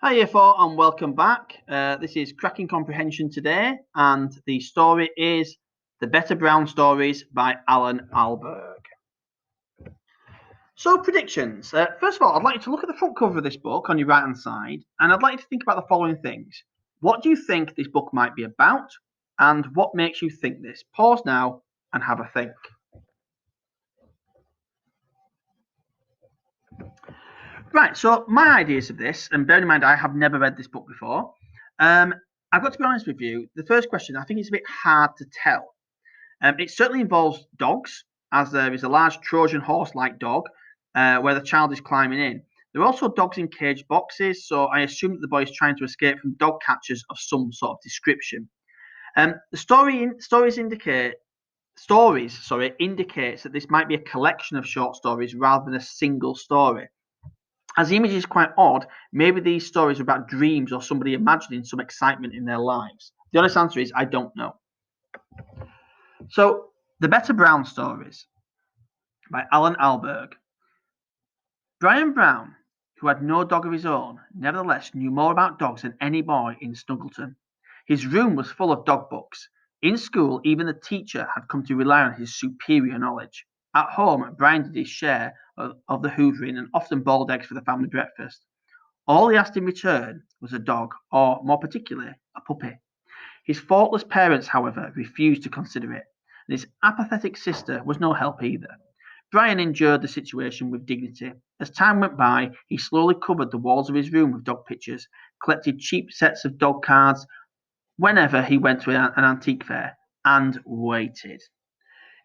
Hi Year 4 and welcome back. This is Cracking Comprehension today, and the story is The Better Brown Stories by Alan Alberg. So predictions. First of all, I'd like you to look at the front cover of this book on your right hand side, and I'd like you to think about the following things. What do you think this book might be about, and what makes you think this? Pause now and have a think. Right, so my ideas of this, and bearing in mind I have never read this book before, I've got to be honest with you, the first question, I think it's a bit hard to tell. It certainly involves dogs, as there is a large Trojan horse-like dog where the child is climbing in. There are also dogs in cage boxes, so I assume that the boy is trying to escape from dog catchers of some sort of description. The stories indicates that this might be a collection of short stories rather than a single story. As the image is quite odd, maybe these stories are about dreams or somebody imagining some excitement in their lives. The honest answer is I don't know. So, The Better Brown Stories by Alan Alberg. Brian Brown, who had no dog of his own, nevertheless knew more about dogs than any boy in Snuggleton. His room was full of dog books. In school, even the teacher had come to rely on his superior knowledge. At home, Brian did his share of the hoovering and often boiled eggs for the family breakfast. All he asked in return was a dog, or more particularly, a puppy. His thoughtless parents, however, refused to consider it, and his apathetic sister was no help either. Brian endured the situation with dignity. As time went by, he slowly covered the walls of his room with dog pictures, collected cheap sets of dog cards whenever he went to an antique fair, and waited.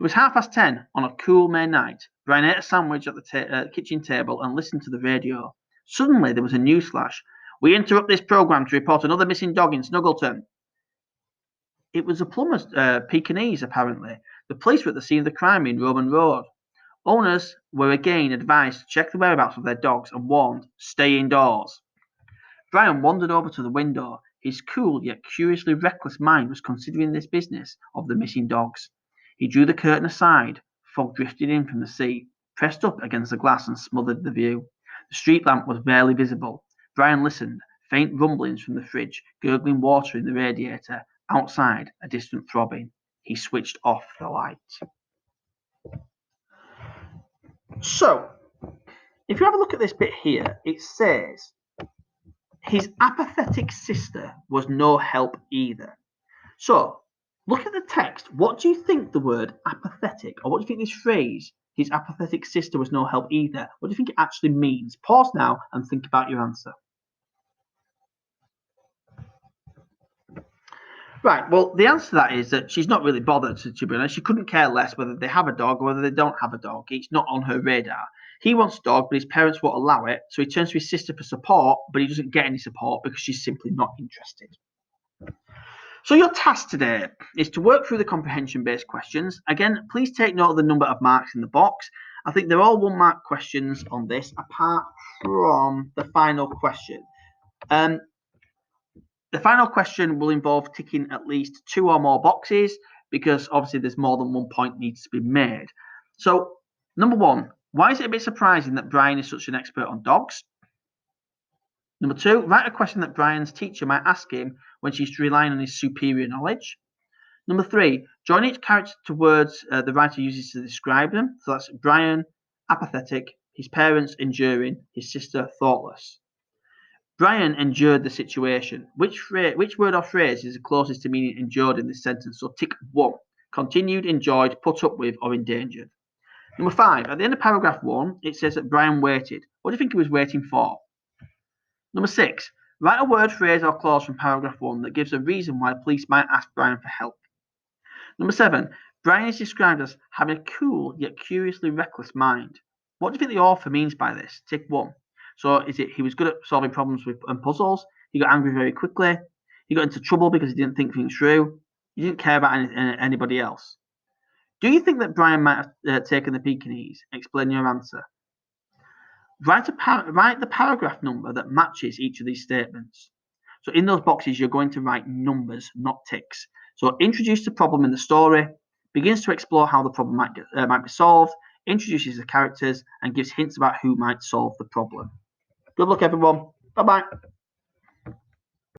It was 10:30 on a cool May night. Brian ate a sandwich at the kitchen table and listened to the radio. Suddenly, there was a news flash. "We interrupt this program to report another missing dog in Snuggleton." It was a plumber's Pekingese, apparently. The police were at the scene of the crime in Roman Road. Owners were again advised to check the whereabouts of their dogs and warned, "Stay indoors." Brian wandered over to the window. His cool yet curiously reckless mind was considering this business of the missing dogs. He drew the curtain aside. Fog drifted in from the sea, pressed up against the glass and smothered the view. The street lamp was barely visible. Brian listened. Faint rumblings from the fridge, gurgling water in the radiator. Outside, a distant throbbing. He switched off the light. So, if you have a look at this bit here, it says, his apathetic sister was no help either. So, look at the text. What do you think the word apathetic, or what do you think this phrase, his apathetic sister was no help either, what do you think it actually means? Pause now and think about your answer. Right, well, the answer to that is that she's not really bothered, to be honest. She couldn't care less whether they have a dog or whether they don't have a dog. It's not on her radar. He wants a dog, but his parents won't allow it, so he turns to his sister for support, but he doesn't get any support because she's simply not interested. So your task today is to work through the comprehension-based questions. Again, please take note of the number of marks in the box. I think they're all 1-mark questions on this, apart from the final question. The final question will involve ticking at least 2 or more boxes because obviously there's more than 1 point needs to be made. So, number 1, why is it a bit surprising that Brian is such an expert on dogs? Number 2, write a question that Brian's teacher might ask him when she's relying on his superior knowledge. Number 3, join each character to words the writer uses to describe them. So that's Brian, apathetic, his parents, enduring, his sister, thoughtless. Brian endured the situation. Which word or phrase is the closest to meaning endured in this sentence? So tick 1. Continued, enjoyed, put up with, or endangered. Number 5. At the end of paragraph 1, it says that Brian waited. What do you think he was waiting for? Number 6. Write a word, phrase, or clause from paragraph 1 that gives a reason why the police might ask Brian for help. Number 7. Brian is described as having a cool yet curiously reckless mind. What do you think the author means by this? Tick 1. So is it he was good at solving problems and puzzles? He got angry very quickly. He got into trouble because he didn't think things through. He didn't care about anybody else. Do you think that Brian might have taken the Pekingese? Explain your answer. Write the paragraph number that matches each of these statements. So in those boxes, you're going to write numbers, not ticks. So introduce the problem in the story, begins to explore how the problem might be solved, introduces the characters, and gives hints about who might solve the problem. Good luck, everyone. Bye-bye.